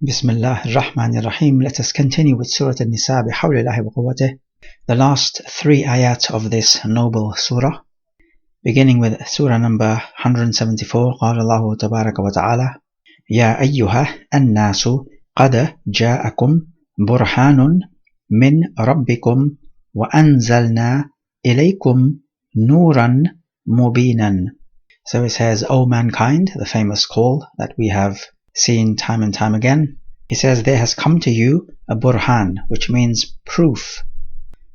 Bismillah ar-Rahman ar-Rahim. Let us continue with Surah An-Nisaa bihawlillahi wa quwwatih. The last 3 ayat of this noble surah, beginning with surah number 174. قال الله تبارك وتعالى يا أيها الناس قد جاءكم برهان من ربكم وأنزلنا إليكم نورا مبينا. So it says, O mankind, the famous call that we have seen time and time again. He says, there has come to you a burhan, which means proof.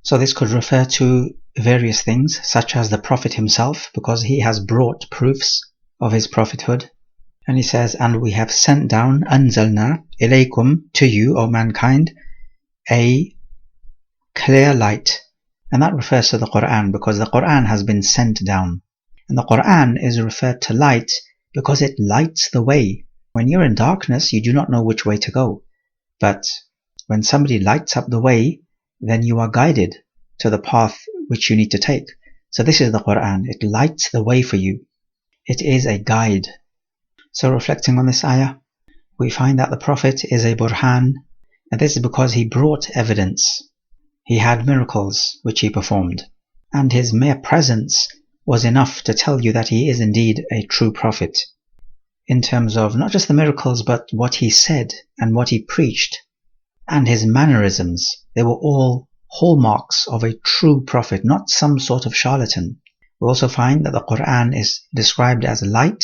So this could refer to various things, such as the Prophet himself, because he has brought proofs of his prophethood. And he says, and we have sent down, anzalna ilaykum, to you, O mankind, a clear light. And that refers to the Quran, because the Quran has been sent down. And the Quran is referred to light because it lights the way. When you're in darkness, you do not know which way to go. But when somebody lights up the way, then you are guided to the path which you need to take. So this is the Quran. It lights the way for you. It is a guide. So reflecting on this ayah, we find that the Prophet is a burhan, and this is because he brought evidence. He had miracles which he performed, and his mere presence was enough to tell you that he is indeed a true prophet. In terms of not just the miracles, but what he said and what he preached, and his mannerisms, they were all hallmarks of a true prophet, not some sort of charlatan. We also find that the Quran is described as light,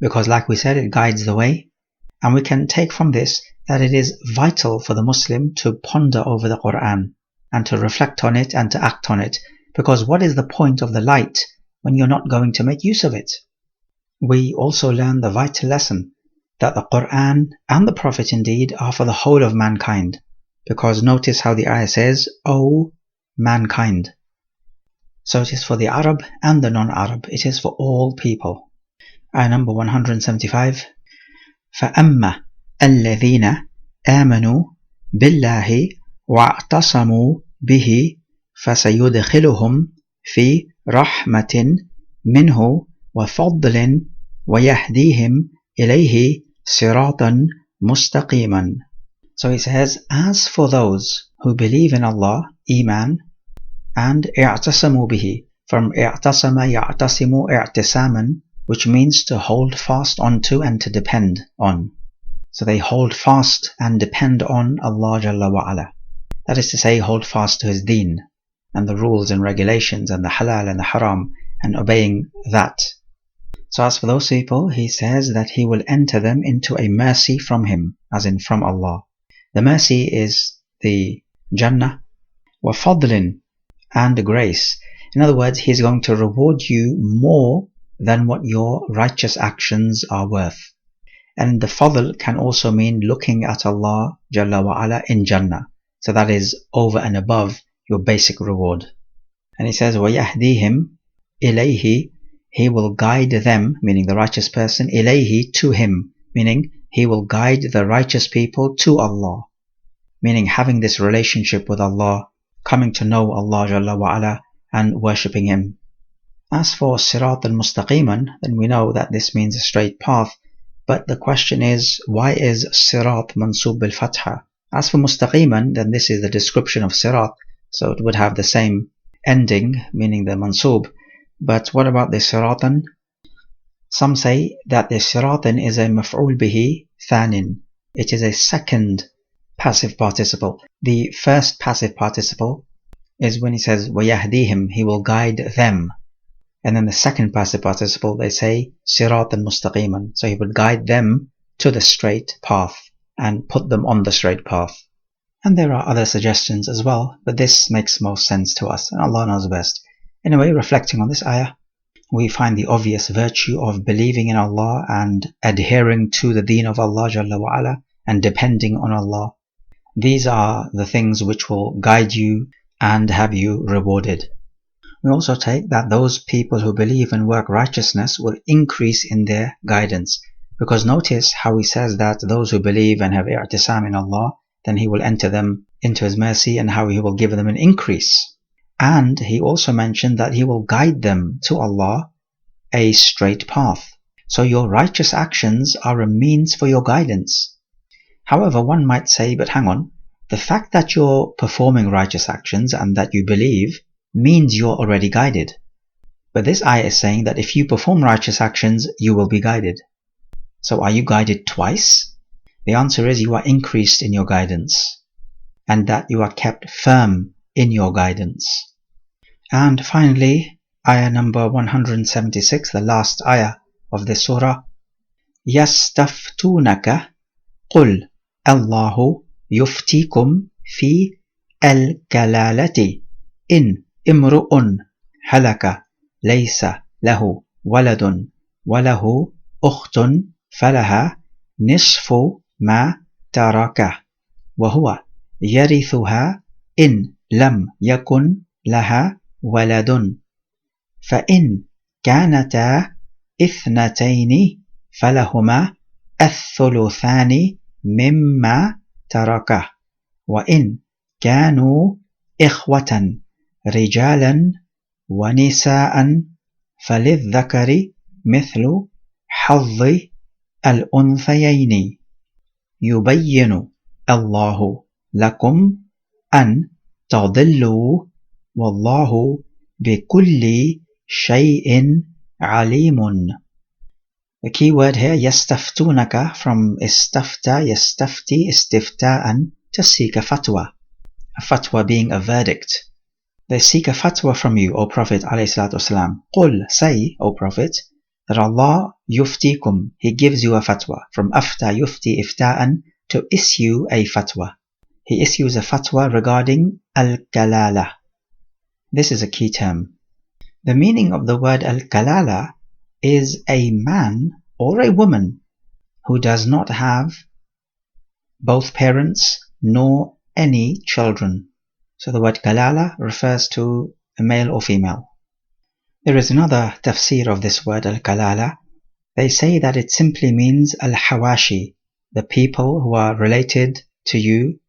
because like we said, it guides the way. And we can take from this that it is vital for the Muslim to ponder over the Quran, and to reflect on it and to act on it. Because what is the point of the light when you're not going to make use of it? We also learn the vital lesson that the Quran and the Prophet indeed are for the whole of mankind. Because notice how the ayah says, O mankind. So it is for the Arab and the non-Arab. It is for all people. Ayah number 175. فَأَمَّا الَّذِينَ آمَنُوا بِاللَّهِ وَاعْتَصَمُوا بِهِ فَسَيُدْخِلُهُمْ فِي رَحْمَةٍ مِّنْهُ وَفَضْلٍ وَيَهْدِيهِمْ إِلَيْهِ صِرَاطًا مُسْتَقِيمًا. So he says, as for those who believe in Allah, Iman, and اعتصموا به, from اعتصم يعتصم اعتصاما, which means to hold fast onto and to depend on. So they hold fast and depend on Allah Jalla wa Ala. That is to say, hold fast to His deen and the rules and regulations and the halal and the haram, and obeying that. So as for those people, he says that he will enter them into a mercy from him, as in from Allah. The mercy is the Jannah, wa fadlin, and grace. In other words, he is going to reward you more than what your righteous actions are worth. And the fadl can also mean looking at Allah Jalla wa Ala in Jannah. So that is over and above your basic reward. And he says, وَيَهْدِيهِمْ إِلَيْهِ, he will guide them, meaning the righteous person, إِلَيْهِ, to him, meaning he will guide the righteous people to Allah, meaning having this relationship with Allah, coming to know Allah Jalla wa Ala and worshipping Him. As for Sirat al-Mustaqiman, then we know that this means a straight path, but the question is, why is Sirat mansub bil-Fatha? As for Mustaqiman, then this is the description of Sirat, so it would have the same ending, meaning the mansub. But what about the Siratan? Some say that the Siratan is a maf'ul bihi thanin. It is a second passive participle. The first passive participle is when he says وَيَهْدِيهِمْ, he will guide them. And then the second passive participle, they say Siratan mustaqiman. So he would guide them to the straight path and put them on the straight path. And there are other suggestions as well, but this makes most sense to us, and Allah knows best. Anyway, reflecting on this ayah, we find the obvious virtue of believing in Allah and adhering to the deen of Allah Jalla wa Ala and depending on Allah. These are the things which will guide you and have you rewarded. We also take that those people who believe and work righteousness will increase in their guidance. Because notice how he says that those who believe and have i'tisam in Allah, then He will enter them into His mercy, and how He will give them an increase. And he also mentioned that He will guide them to Allah, a straight path. So your righteous actions are a means for your guidance. However, one might say, but hang on, the fact that you're performing righteous actions and that you believe means you're already guided. But this ayah is saying that if you perform righteous actions, you will be guided. So are you guided twice? The answer is you are increased in your guidance, and that you are kept firm in your guidance. And finally, ayah number 176, the last ayah of this surah. يَسْتَفْتُونَكَ قُلْ اللَّهُ يُفْتِيكُمْ فِي الْكَلَالَةِ إِنْ امْرُؤٌ هَلَكَ لَيْسَ لَهُ وَلَدٌ وَلَهُ أُخْتٌ فَلَهَا نِصْفُ مَا تَرَكَ وَهُوَ يَرِثُهَا إِنْ لَمْ يَكُنْ لَهَا وَلَدٌ فَإِنْ كَانَتَا إِثْنَتَيْنِ فَلَهُمَا الثُّلُثَانِ مِمَّا تَرَكَ وَإِنْ كَانُوا إِخْوَةً رِجَالًا وَنِسَاءً فَلِلذَّكَرِ مِثْلُ حَظِّ الْأُنْثَيَيْنِ يُبَيِّنُ اللَّهُ لَكُمْ أَنْ تَضِلُّوا وَاللَّهُ بِكُلِّ شَيْءٍ عَلِيمٌ. The key word here, يَسْتَفْتُونَكَ, from istafta, yastafti, istifta'an, to seek a fatwa. A fatwa being a verdict. They seek a fatwa from you, O Prophet ﷺ. قُلْ, say, O Prophet, that Allah yuftikum, He gives you a fatwa. From afta yufti ifta'an, to issue a fatwa. He issues a fatwa regarding al-kalala. This is a key term. The meaning of the word al-kalala is a man or a woman who does not have both parents nor any children. So the word kalala refers to a male or female. There is another tafsir of this word al-kalala. They say that it simply means al-hawashi, the people who are related to you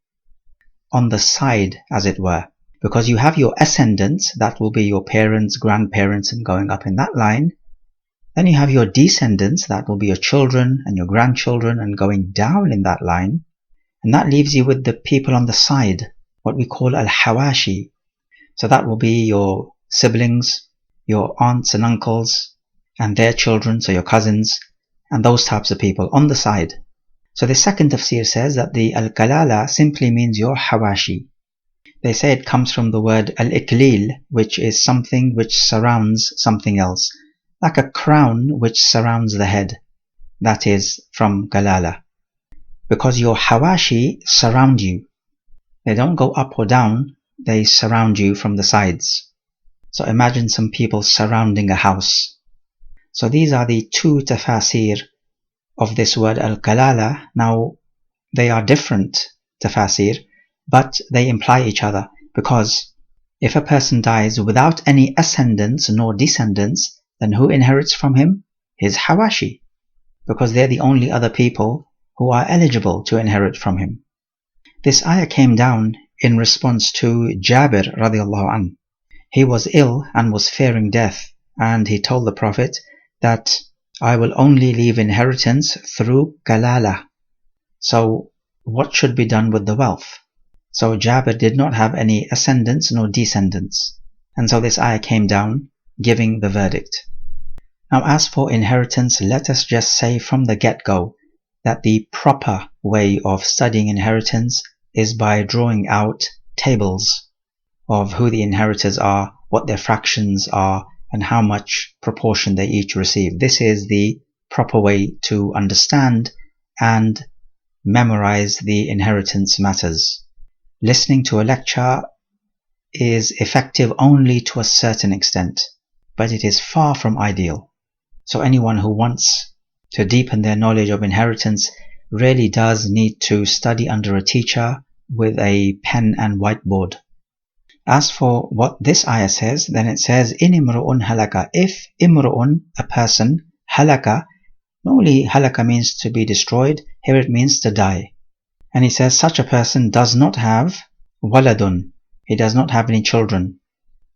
on the side, as it were. Because you have your ascendants, that will be your parents, grandparents, and going up in that line. Then you have your descendants, that will be your children and your grandchildren, and going down in that line. And that leaves you with the people on the side, what we call al-hawashi. So that will be your siblings, your aunts and uncles, and their children, so your cousins, and those types of people on the side. So the second tafsir says that the al-kalala simply means your hawashi. They say it comes from the word al-iklil, which is something which surrounds something else, like a crown which surrounds the head. That is from kalala. Because your hawashi surround you. They don't go up or down, they surround you from the sides. So imagine some people surrounding a house. So these are the two tafasir of this word al-kalala. Now, they are different tafasir, but they imply each other, because if a person dies without any ascendants nor descendants, then who inherits from him? His hawashi, because they're the only other people who are eligible to inherit from him. This ayah came down in response to Jabir radiallahu anh. He was ill and was fearing death, and he told the Prophet that I will only leave inheritance through kalala. So what should be done with the wealth? So Jabir did not have any ascendants nor descendants, and so this ayah came down giving the verdict. Now as for inheritance, let us just say from the get-go that the proper way of studying inheritance is by drawing out tables of who the inheritors are, what their fractions are, and how much proportion they each receive. This is the proper way to understand and memorize the inheritance matters. Listening to a lecture is effective only to a certain extent, but it is far from ideal. So anyone who wants to deepen their knowledge of inheritance really does need to study under a teacher with a pen and whiteboard. As for what this ayah says, then it says, In imru'un halaka. If imru'un, a person, halaka, normally halaka means to be destroyed, here it means to die. And he says such a person does not have waladun, he does not have any children.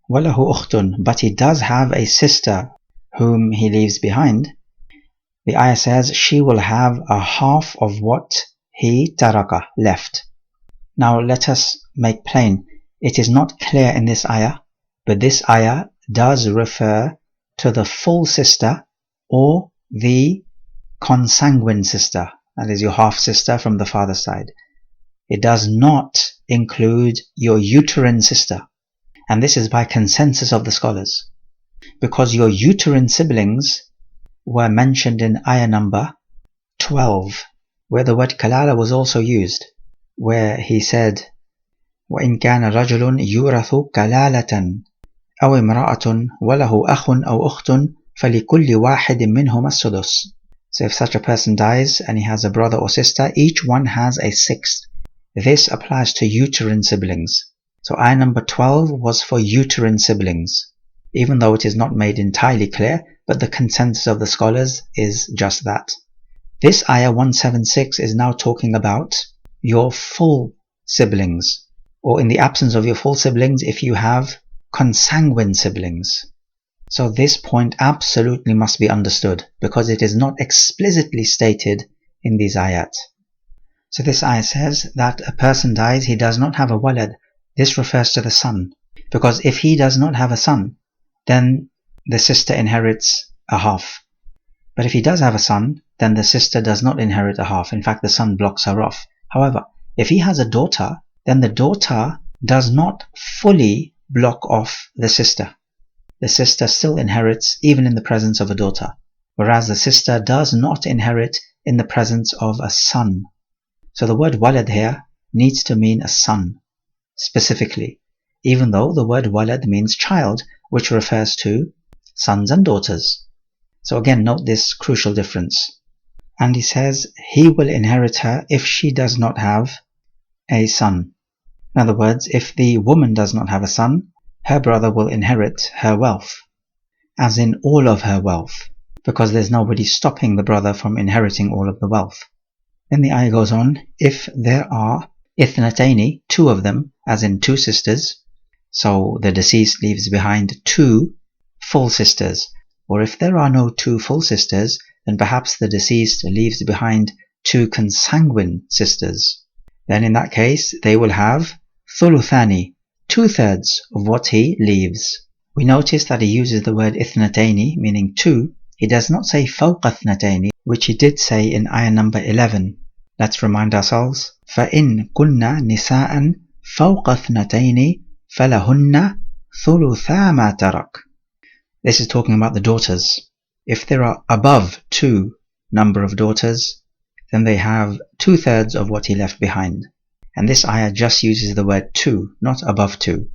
Walahu ukhtun, but he does have a sister whom he leaves behind. The ayah says she will have a half of what he taraka, left. Now let us make plain, it is not clear in this ayah, but this ayah does refer to the full sister or the consanguine sister, that is your half sister from the father's side. It does not include your uterine sister, and this is by consensus of the scholars, because your uterine siblings were mentioned in ayah number 12, where the word kalala was also used, where he said, وَإِنْ كَانَ رَجُلٌ يُورَثُ كَلَالَةً أَوْ امْرَأَةٌ وَلَهُ أَخٌ أَوْ أُخْتٌ فَلِكُلِّ وَاحِدٍ مِّنْهُمَا السُّدُسُ. So if such a person dies and he has a brother or sister, each one has a sixth. This applies to uterine siblings. So ayah number 12 was for uterine siblings, even though it is not made entirely clear, but the consensus of the scholars is just that. This ayah 176 is now talking about your full siblings, or in the absence of your full siblings, if you have consanguine siblings. So this point absolutely must be understood, because it is not explicitly stated in these ayat. So this ayah says that a person dies, he does not have a walad. This refers to the son, because if he does not have a son, then the sister inherits a half. But if he does have a son, then the sister does not inherit a half. In fact, the son blocks her off. However, if he has a daughter, then the daughter does not fully block off the sister. The sister still inherits even in the presence of a daughter, whereas the sister does not inherit in the presence of a son. So the word walad here needs to mean a son, specifically, even though the word walad means child, which refers to sons and daughters. So again, note this crucial difference. And he says, he will inherit her if she does not have a son. In other words, if the woman does not have a son, her brother will inherit her wealth, as in all of her wealth, because there's nobody stopping the brother from inheriting all of the wealth. Then the ayah goes on, if there are ithnataini, two of them, as in two sisters, so the deceased leaves behind two full sisters, or if there are no two full sisters, then perhaps the deceased leaves behind two consanguine sisters. Then in that case, they will have thuluthani, 2/3 of what he leaves. We notice that he uses the word ithnataini, meaning two. He does not say fawqa ithnataini, which he did say in ayah number 11. Let's remind ourselves, فَإِن كُنَّ نِسَاءً فَوْقَ اثْنَتَيْنِ فَلَهُنَّ ثُلُثَا مَا تَرَكَ. This is talking about the daughters. If there are above two number of daughters, then they have 2/3 of what he left behind. And this ayah just uses the word two, not above two.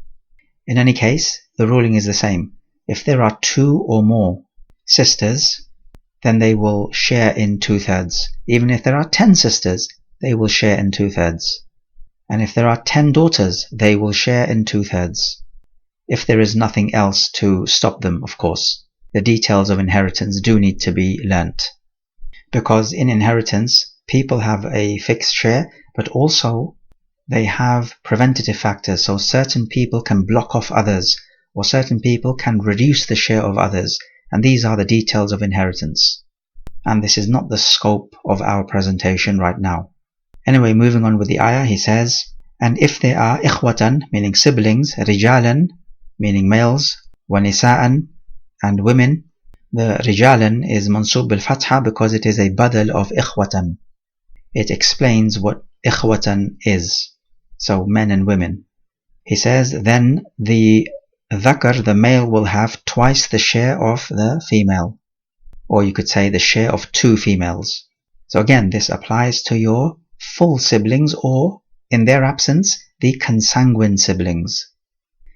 In any case, the ruling is the same. If there are two or more sisters, then they will share in 2/3. Even if there are 10 sisters, they will share in 2/3. And if there are 10 daughters, they will share in 2/3. If there is nothing else to stop them, of course. The details of inheritance do need to be learnt. Because in inheritance, people have a fixed share, but also they have preventative factors. So certain people can block off others, or certain people can reduce the share of others. And these are the details of inheritance. And this is not the scope of our presentation right now. Anyway, moving on with the ayah, he says, and if there are ikhwatan, meaning siblings, rijalan, meaning males, wa nisa'an, and women, the rijalan is mansub bil-fatha because it is a badal of ikhwatan. It explains what ikhwatan is, so men and women. He says, then the dhakar, the male, will have twice the share of the female, or you could say the share of two females. So again, this applies to your full siblings, or in their absence, the consanguine siblings.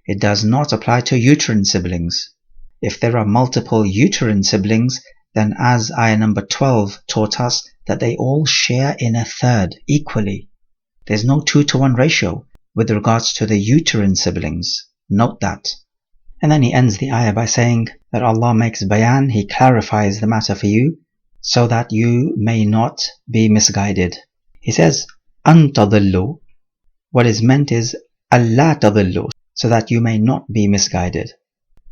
It does not apply to uterine siblings. If there are multiple uterine siblings, then as ayah number 12 taught us, that they all share in 1/3 equally. There's no 2-to-1 ratio with regards to the uterine siblings. Note that. And then he ends the ayah by saying that Allah makes bayan, He clarifies the matter for you, so that you may not be misguided. He says, أَن تَضِلُّوا. What is meant is أَلَّا تَضِلُّوا, so that you may not be misguided.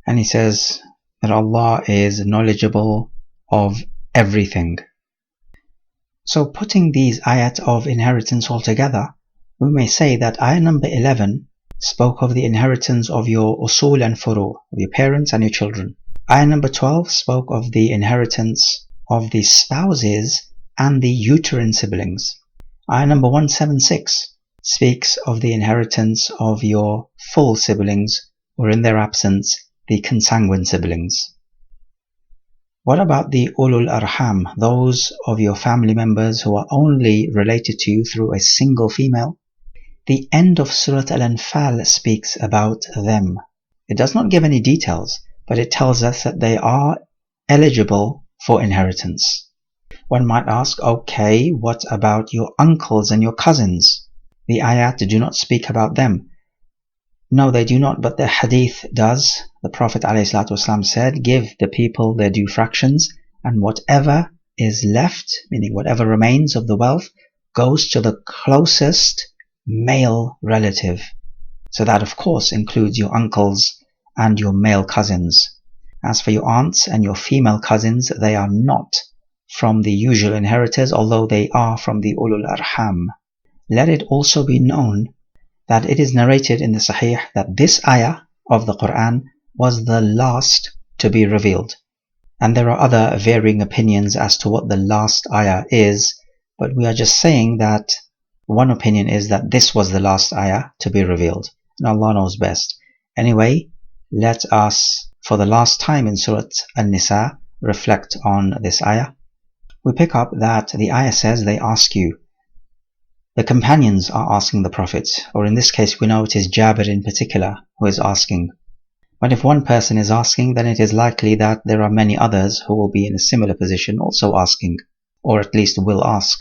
And he says that Allah is knowledgeable of everything. So putting these ayat of inheritance all together, we may say that ayah number 11 spoke of the inheritance of your usul and furu, of your parents and your children. Ayah number 12 spoke of the inheritance of the spouses and the uterine siblings. Ayah number 176 speaks of the inheritance of your full siblings, or in their absence, the consanguine siblings. What about the ulul arham, those of your family members who are only related to you through a single female? The end of Surah Al-Anfal speaks about them. It does not give any details, but it tells us that they are eligible for inheritance. One might ask, okay, what about your uncles and your cousins? The ayat do not speak about them. No, they do not, but the hadith does. The Prophet ﷺ said, give the people their due fractions, and whatever is left, meaning whatever remains of the wealth, goes to the closest male relative. So that of course includes your uncles and your male cousins. As for your aunts and your female cousins, they are not from the usual inheritors, although they are from the ulul arham. Let it also be known that it is narrated in the Sahih that this ayah of the Quran was the last to be revealed. And there are other varying opinions as to what the last ayah is, but we are just saying that one opinion is that this was the last ayah to be revealed, and Allah knows best. Anyway, let us, for the last time in Surah An-Nisaa, reflect on this ayah. We pick up that the ayah says they ask you. The companions are asking the Prophet, or in this case we know it is Jabir in particular who is asking. But if one person is asking, then it is likely that there are many others who will be in a similar position also asking, or at least will ask.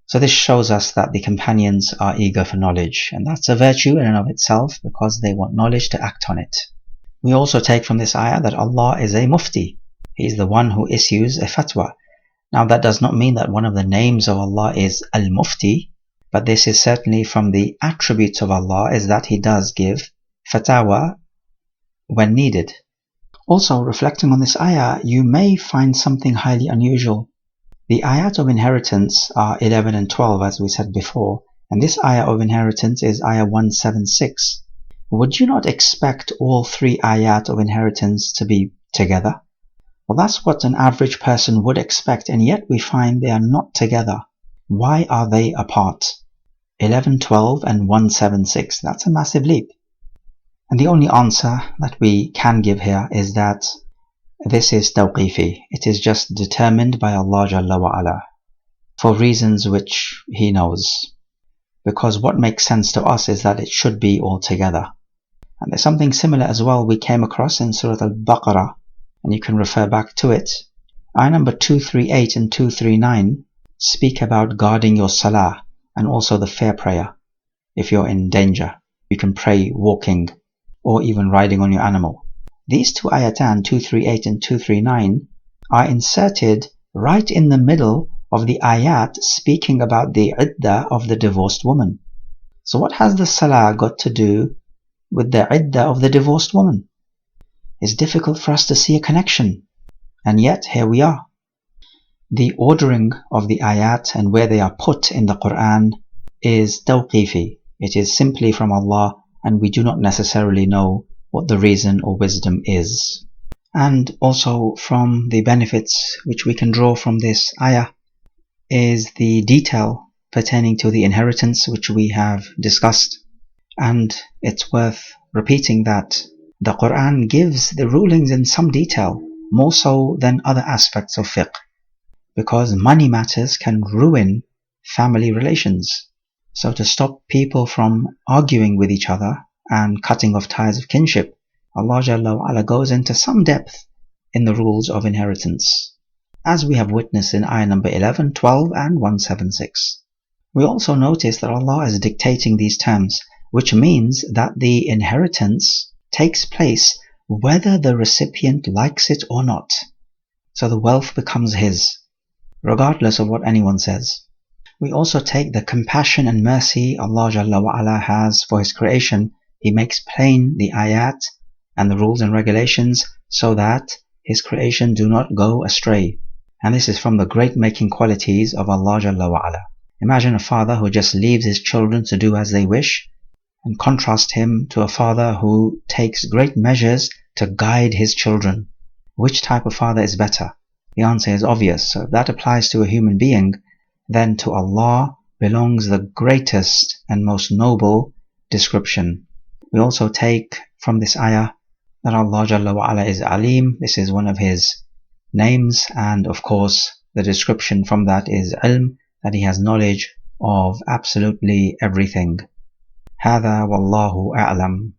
So this shows us that the companions are eager for knowledge, and that's a virtue in and of itself because they want knowledge to act on it. We also take from this ayah that Allah is a mufti. He is the one who issues a fatwa. Now that does not mean that one of the names of Allah is al-mufti, but this is certainly from the attributes of Allah, is that He does give fatwa when needed. Also, reflecting on this ayah, you may find something highly unusual. The ayat of inheritance are 11 and 12 as we said before, and this ayah of inheritance is ayah 176. Would you not expect all three ayat of inheritance to be together? Well, that's what an average person would expect, and yet we find they are not together. Why are they apart? 11, 12 and 176, that's a massive leap. And the only answer that we can give here is that this is tawqifi. It is just determined by Allah Jalla wa Ala for reasons which He knows. Because what makes sense to us is that it should be all together. And there's something similar as well we came across in Surah Al-Baqarah, and you can refer back to it. Ayah number 238 and 239 speak about guarding your salah and also the fair prayer. If you're in danger, you can pray walking or even riding on your animal. These two ayatan, 238 and 239, are inserted right in the middle of the ayat speaking about the iddah of the divorced woman. So what has the salah got to do with the iddah of the divorced woman? It's difficult for us to see a connection, and yet here we are. The ordering of the ayat and where they are put in the Quran is tawqifi. It is simply from Allah, and we do not necessarily know what the reason or wisdom is. And also from the benefits which we can draw from this ayah is the detail pertaining to the inheritance which we have discussed. And it's worth repeating that the Quran gives the rulings in some detail, more so than other aspects of fiqh, because money matters can ruin family relations. So to stop people from arguing with each other and cutting off ties of kinship, Allah Jalla wa Ala goes into some depth in the rules of inheritance, as we have witnessed in ayah number 11, 12 and 176. We also notice that Allah is dictating these terms, which means that the inheritance takes place whether the recipient likes it or not. So the wealth becomes his, regardless of what anyone says. We also take the compassion and mercy Allah Jalla wa Ala has for His creation. He makes plain the ayat and the rules and regulations so that His creation do not go astray. And this is from the great making qualities of Allah Jalla wa Ala. Imagine a father who just leaves his children to do as they wish, and contrast him to a father who takes great measures to guide his children. Which type of father is better? The answer is obvious. So if that applies to a human being, then to Allah belongs the greatest and most noble description. We also take from this ayah that Allah Jalla wa Ala is Alim. This is one of His names, and of course the description from that is ilm, that He has knowledge of absolutely everything. هذا والله أعلم.